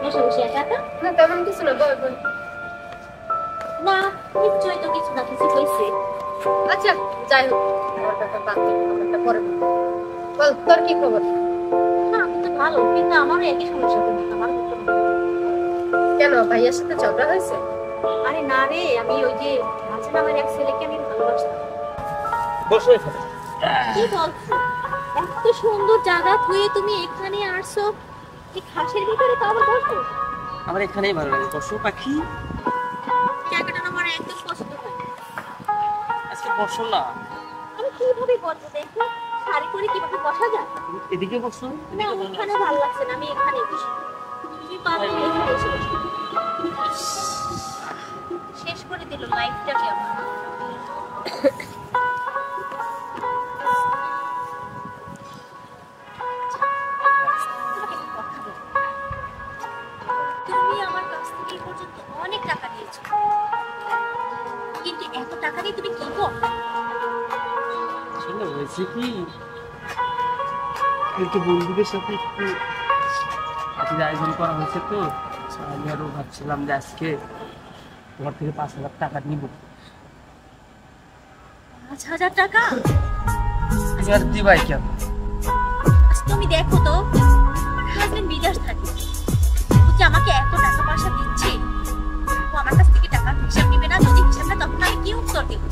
বসে বসে একা একা? না তেমন কিছু না, বল বল। না নিশ্চয়ই তো কিছু না কিছু কইছে। আচ্ছা যাই হোক, আমার ব্যাপার বাদ দে, আমারটা পরে বল। বল তোর কি খবর? না আমি তো ভালো, কিন্তু আমারও একই সমস্যা। তুমি আমার কেন, ভাইয়ার সাথে ঝগড়া হয়েছে? আরে না রে, আমি ওই যে হাসান নামের এক ছেলেকে আমি ভালোবাসতাম। বসো এখানে। কি বলছো? এত সুন্দর জায়গা থুয়ে তুমি এখানে আসছো, এই খাসের ভিতরে তো আবার বসো? আমার এখানেই ভালো লাগে। বসো পাখি। জায়গাটা আমার একদম পছন্দ হয়। আজকে বসো না। আমি কিভাবে বলবো দেখো, শাড়ি পরে কিভাবে বসা যায়? এদিকে বসো। না ওখানে ভালো লাগছে না, আমি এখানে বসি। তুমি পারলে এখানে বসে বসো। শেষ করে দিল লাইফটাকে আমার। তুমি আমার কাছ থেকে এই পর্যন্ত অনেক টাকা নিয়েছো, কিন্তু এত টাকা দিয়ে তুমি কি করো? আসলে হয়েছে কি, একটু বন্ধুদের সাথে একটু আয়োজন করা হয়েছে, তো আমি আরো ভাবছিলাম যে আজকে ঘর থেকে 5,000 টাকা নিব। 5,000 টাকা? তুমি আর দিবাই কেন? আচ্ছা তুমি দেখো তো, হাজবেন্ড বিদেশ থাকে, ও যে আমাকে এত টাকা পয়সা দিচ্ছে, ও আমার কাছ থেকে টাকা হিসাব নিবে না? যদি হিসাব না, তখন আমি কি উত্তর দেবো?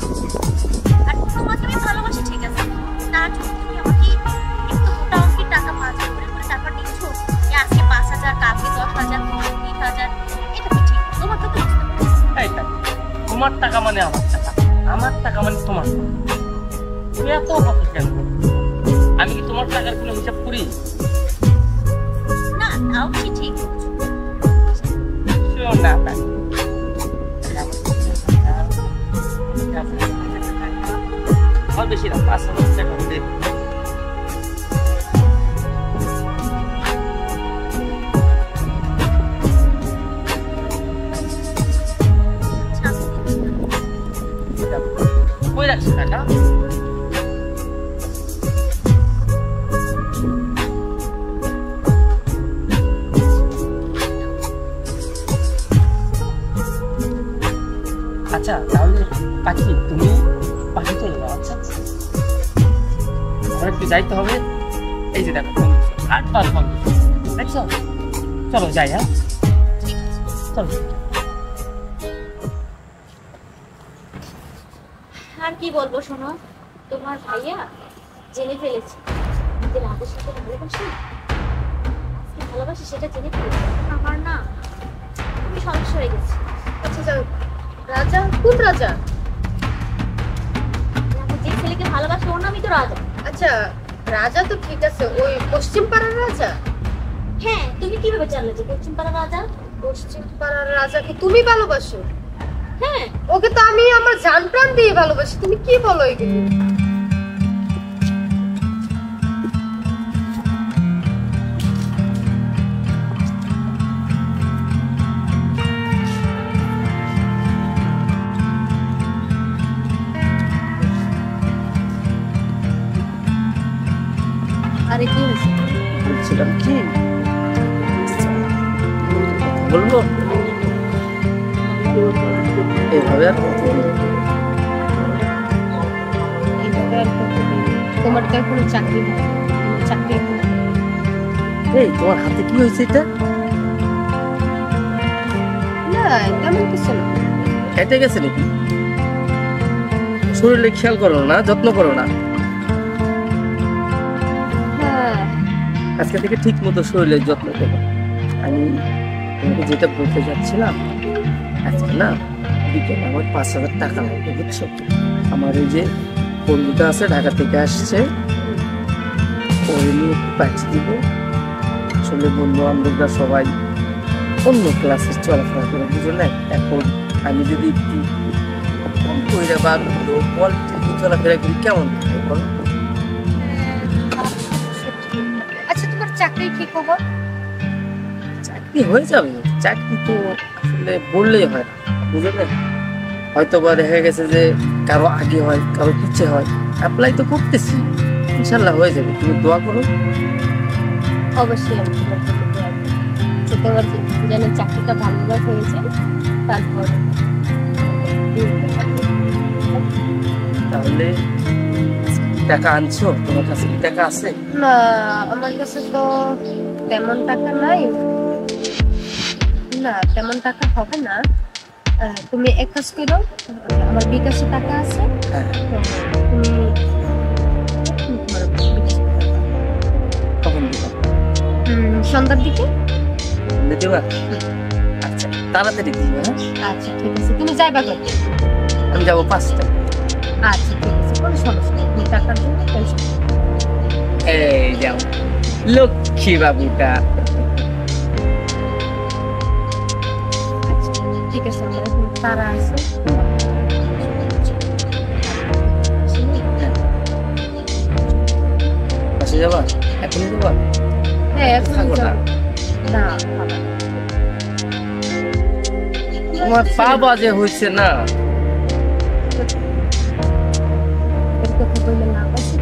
আর তোমাকে আমি ভালোবাসি ঠিক আছে, তার জন্য তুমি আমাকে এত মোটা অঙ্কের টাকা 5,000 করে করে টাকা দিচ্ছ, যে আজকে 5,000, কালকে 10,000, 20,000, এটা কি ঠিক? তোমার তো বুঝতে পারছো। তোমার টাকা মানে আমার টাকা, আমার টাকা মানে তোমার টাকা। তুমি এত কথা কেন? আমি কি তোমার টাকার কোনো হিসাব করি? না তাও কি ঠিক না বেশি না, 5,000 টাকা দেব। কই রাখছি টাকা? আচ্ছা তাহলে পাখি, তুমি পাখি চলে যাও। আচ্ছা আমার একটু যাইতে হবে। এই যে দেখো 8বার ফোন দেখছো। চলো যাই। হ্যাঁ চলো। আর কি বলবো শোনো, তোমার ভাইয়া জেনে ফেলেছে যে রাজের সাথে ভালোবাসি, আজকে ভালোবাসি সেটা জেনে ফেলেছে। আমার না খুবই সমস্যা হয়ে গেছে। আচ্ছা যাই হোক, রাজা কোন রাজা? আমি যে ছেলেকে ভালোবাসি ওর নামই তো রাজা। আচ্ছা রাজা তো ঠিক আছে, ওই পশ্চিম পাড়ার রাজা? হ্যাঁ তুমি কিভাবে জানলে যে পশ্চিম পাড়া রাজা? পশ্চিম পাড়ার রাজাকে তুমি ভালোবাসো? হ্যাঁ ওকে তো আমি আমার জান প্রাণ দিয়ে ভালোবাসি, তুমি কি বলো এগুলো? আরে কি হয়েছে? বলছিলাম কি, বলবো এভাবে আর তোমার তো কোনো চাকরি নেই, চাকরি এই তোমার হাতে কি হয়েছে? এটা না তেমন কিছু না। কেটে গেছে নাকি? শরীরে খেয়াল করো না, যত্ন করো না। আজকে থেকে ঠিক মতো শরীরের যত্ন করো। আমি তোমাকে যেটা বলতে যাচ্ছিলাম, আজকে না বিকেলে আমার 5,000 টাকা লাগবে বুঝছো। আমার এই যে বন্ধুটা আছে ঢাকা থেকে আসছে, ওই নিয়ে একটু পাঠিয়ে দিব। আসলে বন্ধু বান্ধবরা সবাই অন্য ক্লাসে চলাফেরা করে, বুঝলে। এখন আমি যদি একটু কম করে বা চলাফেরা করি কেমন বলো? আচ্ছা তোমার চাকরির কি খবর? চাকরি হয়ে যাবে, চাকরি তো আসলে বললেই হয় না, বুঝলে। হয়তো বা দেখা গেছে যে কারো আগে হয়, কারো পিছে হয়। অ্যাপ্লাই তো করতেছি, ইনশাল্লাহ হয়ে যাবে। তুমি দোয়া করো। অবশ্যই আমি তোমার জন্য দোয়া করব। তোমার যেন চাকরিটা ভালোভাবে হয়েছে, তারপর তাহলে টাকা আনছো? তোমার কাছে কি টাকা আছে? না, আমার কাছে তো তেমন টাকা নাই। না, তেমন টাকা হবে না। তুমি এক কাজ করো, আমার বিকাশে টাকা আছে, হ্যাঁ। তুমি কখন দিবা? সন্ধ্যার দিকে। দিবা? আচ্ছা, তাড়াতাড়ি দিবা। আচ্ছা ঠিক আছে, তুমি যাইবা কত? আমি যাবো 5টায়। আচ্ছা ঠিক আছে, কোনো সমস্যা নেই, তুমি টাকার জন্য টেনশন করো না। এই যাও লক্ষ্মী বাবুটা। আচ্ছা ঠিক আছে, আমার এখন তারা আছে। বাসে যাবা? এখনই যাবা? হ্যাঁ এখন থাকো না। না খাবার তোমার পা বাজে হয়েছে না? এর কথা বললে না পাচ্ছি।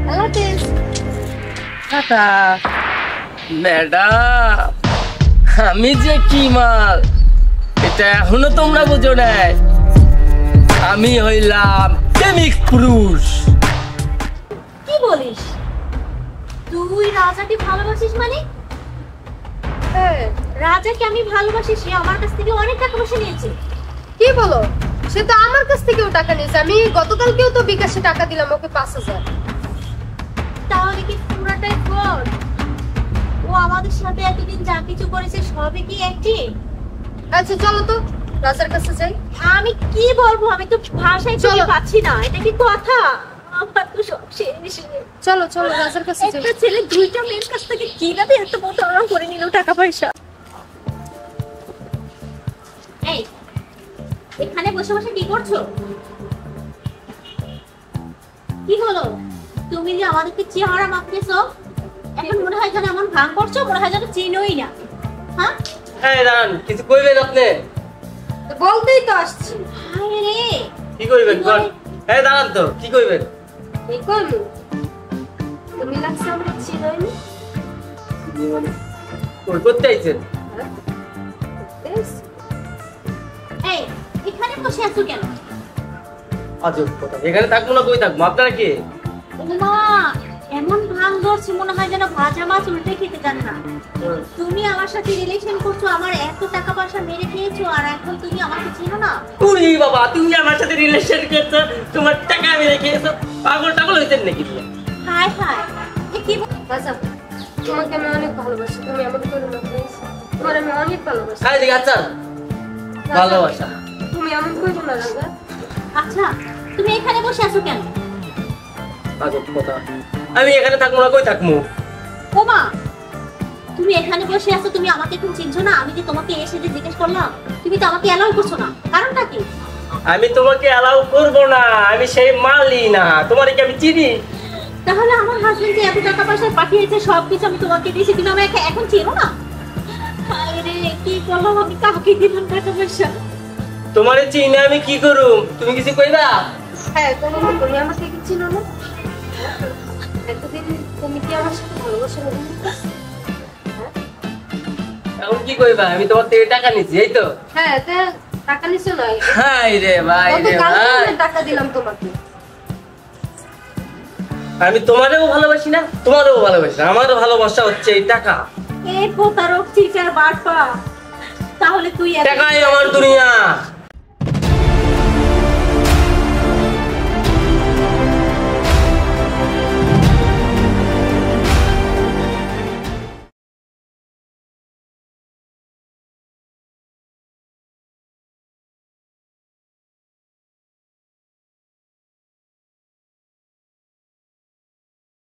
আল্লাহ হাফেজ। টাটা। ম্যাডাম, আমি যে কি মাল এটা এখনো তোমরা বুঝো নাই। আমি হইলাম প্রেমিক পুরুষ। কি বলিস? তুই রাজাকে ভালোবাসিস মানে? হ্যাঁ, রাজাকে আমি ভালোবাসি, সে আমার কাছ থেকে অনেক টাকা পয়সা নিয়েছে। কি বলো? সে তো আমার কাছ থেকেও টাকা নিয়েছে। আমি গতকালকেও তো বিকাশে টাকা দিলাম ওকে 5,000। তাহলে কি পুরাটাই ফ্রড? ও আমাদের সাথে এতদিন যা কিছু করেছে সবই কি অ্যাক্টিং? আচ্ছা চলো তো রাজার কাছে যাই। আমি কি বলবো, আমি তো ভাষায় চলে চলো। পাচ্ছি না। এটা কি কথা? আমার তো সব শেষ। চলো চলো রাজার কাছে যাই। একটা ছেলে দুইটা মেয়ের কাছ থেকে কিভাবে এত প্রতারণা করে নিল টাকা পয়সা? এই, এখানে বসে বসে কি করছো? কি হলো? তুমি যে আমাদেরকে চেহারা মাপতেছো, এখন মনে হয় যেন এমন ভাঙ করছো, মনে হয় যেন চিনোই না। হ্যাঁ, হ্যাঁ দাঁড়ান, কিছু কইবেন আপনি? বলতেই তো আসছি। হায় রে, কি কইবেন কোন? এই দাঁড়ান তো, কি কইবেন? এই কইলু তুমি লাগছে আমরা চিনোই না। কই করতে আইছেন? বেশ, এই এখানে বসে আছো কেন? আজব কথা, এখানে থাকবো না কই থাকবো? আপনারা কি? না, এমন ভাঙ ধরছে মনে হয় যেন ভাজা মাছ উল্টে খেতে জান না। তুমি আমার সাথে রিলেশন করছো, আমার এত টাকা পয়সা মেরে খেয়েছো, আর এখন তুমি আমাকে চেনো না? উই বাবা, তুমি আমার সাথে রিলেশন করছো, তোমার টাকা আমি রেখেছো, পাগল টাগল হইতেন নাকি? হায় হায়, এ কি রাজা তোমাকে আমি অনেক ভালোবাসি, তুমি আমাকে করো না প্লিজ। তোমার আমি অনেক ভালোবাসি। আরে দিকে আচ্ছা, রাজা, ভালোবাসা। তুমি এমন করো না রাজা। আচ্ছা, তুমি এখানে বসে আছো কেন? আজব কথা, আমি এখানে থাকবো না কই থাকবো? ওমা, তুমি এখানে বসে আছো, তুমি আমাকে এখন চিনছো না? আমি যে তোমাকে এসে যে জিজ্ঞেস করলাম, তুমি তো আমাকে অ্যালাউ করছো না, কারণটা কি? আমি তোমাকে অ্যালাউ করবো না, আমি সেই মালই না, তোমার কি আমি চিনি? তাহলে আমার হাজবেন্ড যে এত টাকা পয়সা পাঠিয়েছে, সবকিছু আমি তোমাকে দিয়েছি, তুমি আমাকে এখন চেনো না? হায় রে, কি করলাম আমি, কাউকে দিলাম টাকা পয়সা? তোমারে চিনে আমি কি করুম? তুমি কিছু কইবা? হ্যাঁ তুমি আমাকে কি চিনো না? এতদিন তুমি কি আমার সাথে ভালোবাসা অভিনয় করছো? এখন কি কইবা? আমি তোমার থেকে টাকা নিচ্ছি, এই তো? হ্যাঁ, তা টাকা নিছো না? হাই রে ভাই রে গতকালকে ভাই, আমি টাকা দিলাম তোমাকে। আমি তোমারেও ভালোবাসি না, তোমারও ভালোবাসি না, আমারও ভালোবাসা হচ্ছে এই টাকা। এ প্রতারক, চিটার, বাটপা। তাহলে তুই টাকাই আমার দুনিয়া।